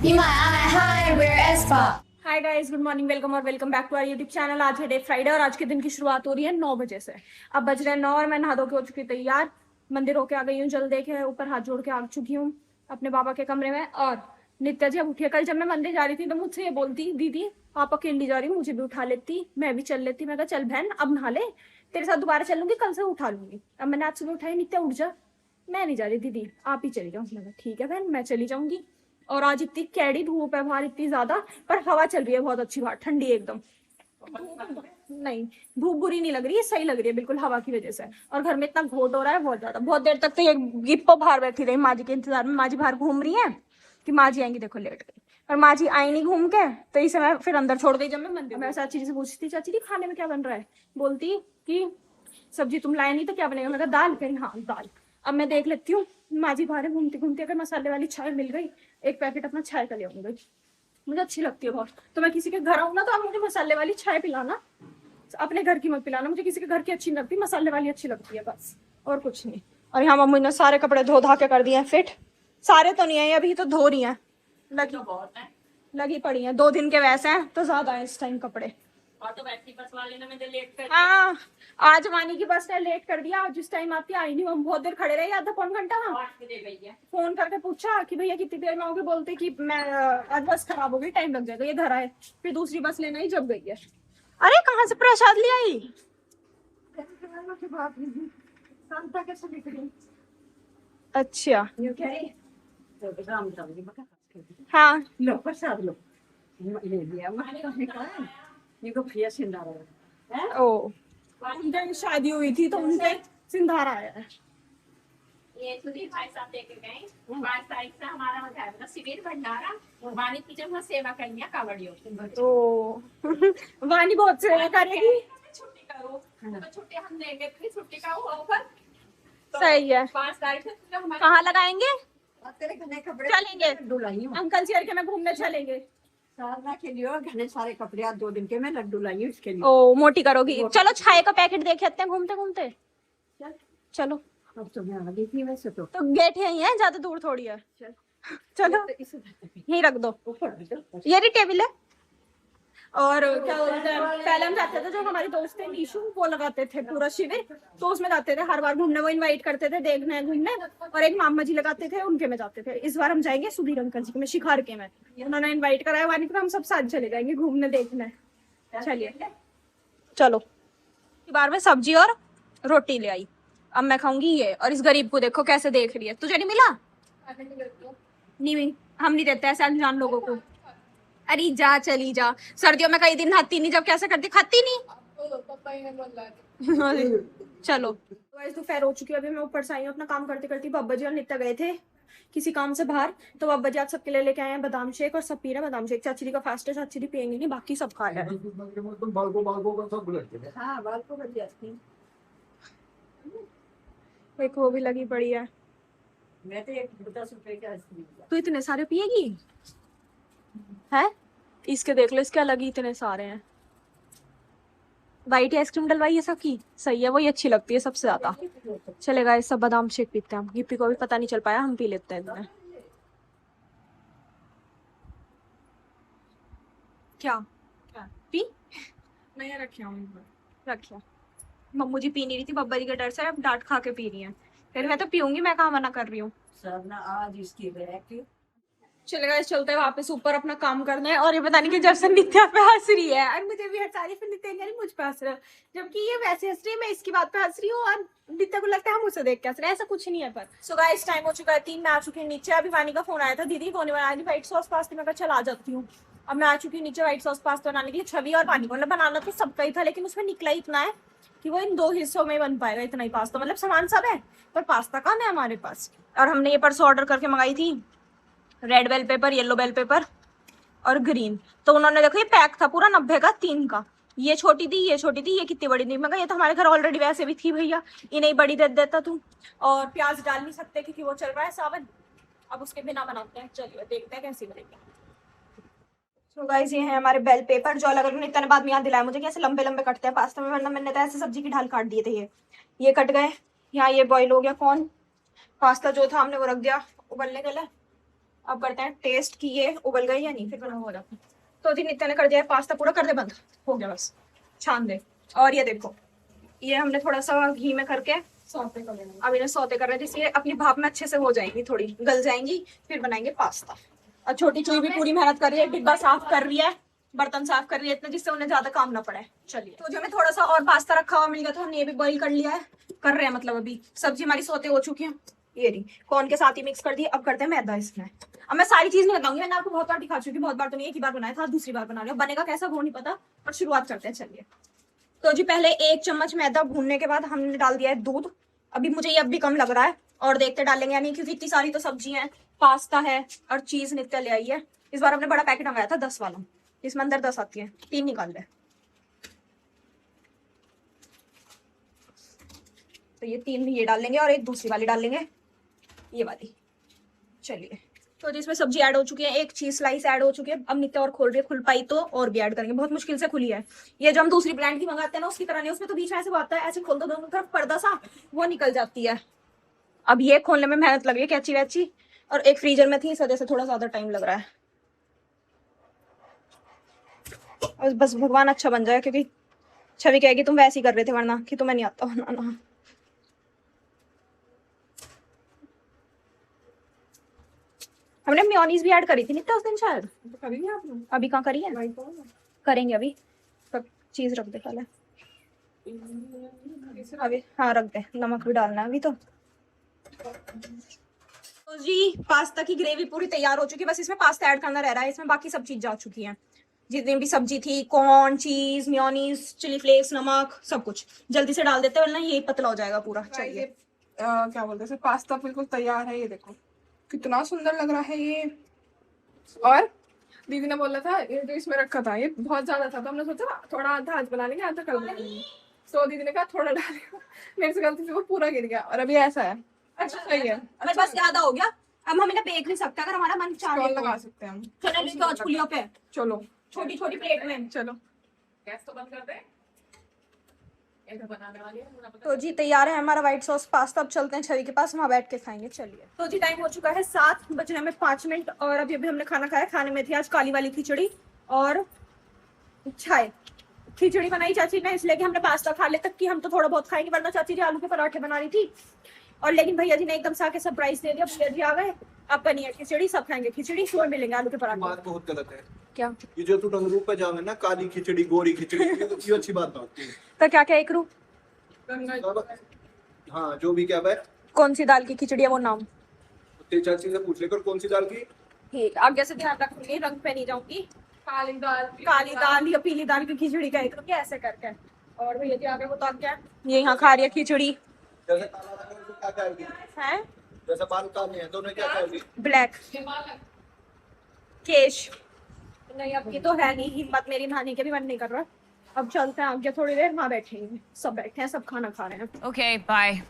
हाय guys, good morning, welcome और welcome back to our YouTube channel. आज है day Friday और आज के दिन की शुरुआत हो रही है 9 बजे से। अब बज रहे हैं 9 और मैं नहा धो के हो चुकी हूँ तैयार। मंदिर होके आ गई हूँ, जल देखे ऊपर हाथ जोड़ के आ चुकी हूँ अपने बाबा के कमरे में। और नित्या जी अब उठी है। कल जब मैं मंदिर जा रही थी तो मुझसे ये बोलती, दीदी आप अकेली जा रही हूँ, मुझे भी उठा लेती, मैं भी चल लेती। मैं कहा चल बहन अब नहा ले, तेरे साथ दोबारा चलूंगी, कल से उठा लूंगी। अब मैंने आज सुबह उठाई, नित्या उठ जा, मैं नहीं जा रही दीदी, आप ही चली जाओ। मैंने कहा ठीक है बहन, मैं चली जाऊंगी। और आज इतनी कैडी धूप है बाहर, इतनी ज्यादा, पर हवा चल रही है बहुत अच्छी बाहर, ठंडी एकदम। नहीं, धूप बुरी नहीं लग रही है, सही लग रही है बिल्कुल हवा की वजह से। और घर में इतना घोट हो रहा है बहुत ज्यादा। बहुत देर तक तो ये गिप्पो बाहर बैठी रही माँ जी के इंतजार में। माँ जी बाहर घूम रही है कि माँ जी आएंगी, देखो लेट गई। और माँ जी आई नहीं घूम के, तो इसे मैं फिर अंदर छोड़ गई। जब मैं मंदिर में चाची जी से पूछती थी, चाची जी खाने में क्या बन रहा है, बोलती कि सब्जी तुम लाए नहीं तो क्या बनेगा। मैं कहा दाल, कहीं हाँ दाल। अब मैं देख लेती हूँ माँ जी बाहर घूमती घूमती, अगर मसाले वाली चाय मिल गई, एक पैकेट अपना चाय का ले आऊंगी, मुझे अच्छी लगती है बहुत। तो मैं किसी के घर आऊँ ना तो आप मुझे मसाले वाली चाय पिलाना, अपने घर की मत पिलाना, मुझे किसी के घर की अच्छी नहीं लगती, मसाले वाली अच्छी लगती है बस, और कुछ नहीं। और यहाँ मम्मी ने सारे कपड़े धो धा के कर दिए हैं फिट। सारे तो नहीं है, अभी तो धो रही है, लगी पड़ी है। 2 दिन के वैसे हैं तो ज्यादा है इस टाइम कपड़े। बस वाले ने मुझे लेट कर, हाँ आज वानी की बस ने लेट कर दिया। जिस टाइम आती आई नहीं, हम बहुत देर खड़े रहे, आधा पौन घंटा। फोन करके पूछा कि भैया कितनी देर में आओगे, बोलते कि मैं आज बस खराब हो गई, टाइम लग जाएगा, ये घर आए। फिर दूसरी बस लेना ही जब गई है। अरे कहाँ से प्रसाद ले आई? अच्छा हाँ लो प्रसाद लो, ले लिया ओ, उनके शादी हुई थी तो उनके सिंधारा आया है। ये सुधीर भाई साहब लेके गए 5 तारीख से हमारा हो जाएगा शिविर भंडारा। वाणी की जब सेवा करनी है कावड़ियों तो वानी बहुत सेवा करेगी। छुट्टी करो तो छुट्टी हम देंगे, फिर छुट्टी का वो ऑफर सही है। 5 तारीख से कहाँ लगाएंगे? कपड़े चलेंगे लड्डू अंकल जी के में घूमने चलेंगे। साधना के लिए घने सारे कपड़े आज 2 दिन के मैं लड्डू लाई हूँ इसके लिए। ओ मोटी करोगी, चलो चाय का पैकेट देखे आते हैं घूमते घूमते। चलो अब तो मैं आ गई थी वैसे तो गेट यही है, ज्यादा दूर थोड़ी है। चलो यही रख दो, ऊपर ये रही टेबल है। और क्या बोलते हैं, पहले हम जाते थे, जो हमारी दोस्त है नीशू, वो लगाते थे पूरा शिविर, तो उसमें जाते थे हर बार घूमने, वो इनवाइट करते थे देखने घूमने। और एक मामा जी लगाते थे, उनके में जाते थे। इस बार हम जाएंगे सुधीर अंकल जी के में, शिखार के में, उन्होंने इनवाइट कराया वानी को, हम सब साथ चले जाएंगे घूमने देखने। चलिए चलो। बार में सब्जी और रोटी ले आई, अब मैं खाऊंगी ये। और इस गरीब को देखो कैसे देख रही है, तुझे नहीं मिला? नहीं, हम नहीं देते ऐसे अनजान लोगों को। अरे जा चली जा, सर्दियों में कई दिन नहाती नहीं, जब कैसे करती, खाती नहीं। चलो दोपहर हो चुकी है, अभी मैं ऊपर से आई हूँ अपना काम करते करती। बाबा जी और नित्या गए थे किसी काम से बाहर, तो बाबा जी आज सबके लिए लेके आए हैं बादाम शेक, और सब पी रहे हैं बादाम शेक। चाची जी का फास्ट है, चाची जी पियेंगे नहीं, बाकी सब खा रहे हैं। हाँ बाल को बच जाती हूँ। एक वो भी लगी पड़ी है। मैं तो 10 रुपए का आइसक्रीम तू इतने सारे पिएगी है? इसके देख लो, इसके अलग ही इतने सारे हैं। वाइट आइसक्रीम डलवाई है सबकी, सही है, वही अच्छी लगती है सबसे ज्यादा। चलेगा, इस सब बादाम शेक पीते हैं हम। गिप्पी को भी पता नहीं चल पाया, हम पी लेते हैं इनमें। क्या पी मैं रखा हूँ रखिया। मम्मू जी पी नहीं रही थी, बब्बा जी के डर से अब डांट खा के पी रही हैं। फिर मैं तो पीऊंगी, मैं कहाँ मना कर रही हूँ। साधना आज इसकी बैग चलेगा, इस चलते हैं वापस ऊपर अपना काम करने। और ये पता नहीं कि जब से नित्या पे हंस रही है, और मुझे भी हंसा रही है, फिर नित्या नहीं मुझ पे हंस रहा है, जबकि ये वैसे हंस रही है, मैं इसकी बात पे हंस रही हूँ, और नित्या को लगता है हम उसे देख के हंस रहे हैं। ऐसा कुछ नहीं है। पर सो गाइस टाइम हो चुका है 3, मैं आ चुकी हूँ नीचे। अभी वानी का फोन आया था, दीदी कौन बनानी व्हाइट सॉस पास्ता, मैं चल आ जाती हूँ। अब मैं आ चुकी हूँ नीचे व्हाइट सॉस पास्ता बनाने के लिए। छवि और पानी को बनाना तो सबका ही था, लेकिन उसमें निकला ही इतना है कि वो इन 2 हिस्सों में बन पाएगा, इतना ही पास्ता। मतलब सामान सब है पर पास्ता कम है हमारे पास। और हमने ये परसों ऑर्डर करके मंगाई थी, red bell pepper, yellow bell pepper और ग्रीन। तो उन्होंने देखो, ये पैक था पूरा 90 का 3 का। ये छोटी थी, ये छोटी थी, ये कितनी बड़ी थी। मैं कहा ये तो हमारे घर ऑलरेडी वैसे भी थी भैया, इन्हें बड़ी दे देता तू। और प्याज डाल नहीं सकते क्योंकि वो चल रहा है सावन, अब उसके बिना बनाते हैं। चलिए देखते हैं कैसी बनेगी। तो गाइस ये है हमारे बेल पेपर, जो अलग अलग नित्या ने बाद में याद दिलाया मुझे कैसे लंबे लंबे कटते हैं पास्ता में, वरना मैंने तो ऐसे सब्जी की ढाल काट दिए थे। ये कट गए। यहाँ ये बॉईल हो गया कॉर्न, पास्ता जो था हमने वो रख दिया उबलने के लिए। अब करते हैं टेस्ट कि ये उबल गई या नहीं, फिर बना होगा। तो जी नित्या ने कर दिया है पास्ता पूरा, कर दे बंद, हो गया बस, छान दे। और ये देखो, ये हमने थोड़ा सा घी में करके सौते कर लेना। अब इन्हें सौते कर रहे हैं जिससे अपनी भाप में अच्छे से हो जाएंगी, थोड़ी गल जाएंगी, फिर बनाएंगे पास्ता। और छोटी चूई भी पूरी मेहनत कर रही है, डिब्बा साफ कर रही है, बर्तन साफ कर रही है इतना, जिससे उन्हें ज्यादा काम ना पड़े। चलिए, तो जो हमें थोड़ा सा और पास्ता रखा हुआ मिल गया था, हमने ये भी बॉईल कर लिया है, कर रहे हैं मतलब। अभी सब्जी हमारी सौते हो चुकी है, ये रही, कॉर्न के साथ ही मिक्स कर दी। अब करते हैं मैदा इसमें। अब मैं सारी चीज नहीं बताऊंगी, मैंने आपको बहुत बार दिखा चुकी हूँ, बहुत बार तो नहीं, एक ही बार बनाया था, दूसरी बार बना रही हूँ, बनेगा कैसा वो नहीं पता, पर शुरुआत करते हैं। चलिए, तो जी पहले 1 चम्मच मैदा भूनने के बाद हमने डाल दिया है दूध। अभी मुझे ये अब भी कम लग रहा है, और देखते डालेंगे या नहीं, क्योंकि इतनी सारी तो सब्जी है, पास्ता है और चीज नित्य ले आई है। इस बार हमने बड़ा पैकेट मंगाया था 10 वाला, इसमें अंदर 10 आती है, 3 निकाल ले। तो ये 3 ये डाल लेंगे और एक दूसरी वाली डाल लेंगे, ये वाली। चलिए, तो जिसमें सब्जी ऐड हो चुकी है, एक चीज स्लाइस ऐड हो चुकी है। अब नित्य और खोल रही है, खुल पाई तो और भी ऐड करेंगे, बहुत मुश्किल से खुली है। ये जो हम दूसरी ब्रांड की मंगाते हैं ना, उसकी तरह नहीं, उसमें तो बीच में ऐसे आता है, ऐसे खोल दो दोनों तरफ, पर्दा सा वो निकल जाती है। अब ये खोलने में मेहनत लग रही है, कैची वैची, और एक फ्रीजर में थी, इस वजह से थोड़ा ज्यादा टाइम लग रहा है। बस भगवान अच्छा बन जाए, क्योंकि छवि कहेगी तुम वैसे ही कर रहे थे, वरना कि तुम्हें नहीं आता बनाना। हमने मेयोनीज भी ऐड करी थी नित्या उस दिन शायद, करेंगे आपने? अभी कहाँ करी है, करेंगे अभी। सब चीज रख दे पहले, अभी हाँ रख दे, नमक भी डालना है अभी। तो जी पास्ता की ग्रेवी पूरी तैयार हो चुकी है, बस इसमें पास्ता ऐड करना रह रहा है। इसमें बाकी सब चीज जा चुकी है, जितनी भी सब्जी थी, कॉर्न, चीज, मेयोनीज, चिली फ्लेक्स, नमक, सब कुछ जल्दी से डाल देते हैं, वरना ये पतला हो जाएगा पूरा। चलिए, क्या बोलते हैं, पास्ता बिल्कुल तैयार है। ये देखो कितना सुंदर लग रहा है ये। और दीदी ने बोला था ये जो इसमें रखा था ये बहुत ज्यादा था, तो हमने सोचा थोड़ा आधा आज बना लेंगे, आधा कल बना लेंगे। तो दीदी ने कहा थोड़ा डालेगा, मेरे से गलती से वो पूरा गिर गया, और अभी ऐसा है। अच्छा सही है, बस बस ज्यादा हो गया। अब हम इन्हें बेक नहीं सकते, अगर हमारा मन चाहे स्टॉल तो। लगा सकते हैं हम। चलो लेके आओ चुलियों पे, चलो छोटी छोटी प्लेट में। चलो, गैस तो बंद कर दे, ये तो बनाने वाली है, मुझे पता तो जी तैयार है हमारा व्हाइट सॉस पास्ता। अब चलते हैं छवि के पास, वहाँ बैठ के खाएंगे। चलिए, तो जी टाइम हो चुका है 7 बजने में 5 मिनट, और अभी अभी हमने खाना खाया। खाने में थी आज काली वाली खिचड़ी और चाय। खिचड़ी बनाई चाची ने इसलिए कि हमने पास्ता खा ले तक कि हम तो थोड़ा बहुत खाएंगे, वरना चाची जी आलू के पराठे बना रही थी। और लेकिन भैया जी ने एकदम से आके सरप्राइज दे दिया, भैया जी आ गए, अब पनीर खिचड़ी, सब खाएंगे खिचड़ी, सुबह मिलेंगे आलू के पराठे। बात बहुत गलत है। क्या ये जो तू डंगरू पे जावे ना, काली खिचड़ी, गोरी खिचड़ी, ये अच्छी बात ना होती है। तो क्या क्या एक रू, हाँ जो भी क्या है, कौन सी दाल की खिचड़ी है वो नाम, तेरी चाची से पूछ लेकर कौन सी दाल की। ठीक, आगे से ध्यान रखूंगी, रंग पे नहीं जाऊंगी। काली दाल, काली दाल या पीली दाल की खिचड़ी का एक ऐसे करके। और भैया जी आगे बता क्या, ये यहाँ खा रही है खिचड़ी, जैसे काला रंग है, उसको क्या खाएगी, है जैसे बाल काले हैं दोनों, क्या खाएगी। ब्लैक केश। नहीं अब की तो है नहीं हिम्मत, मेरी नानी के भी मन नहीं कर रहा। अब चलते हैं आगे थोड़ी देर, वहाँ बैठेंगे, सब बैठे हैं, सब खाना खा रहे हैं। Okay, bye.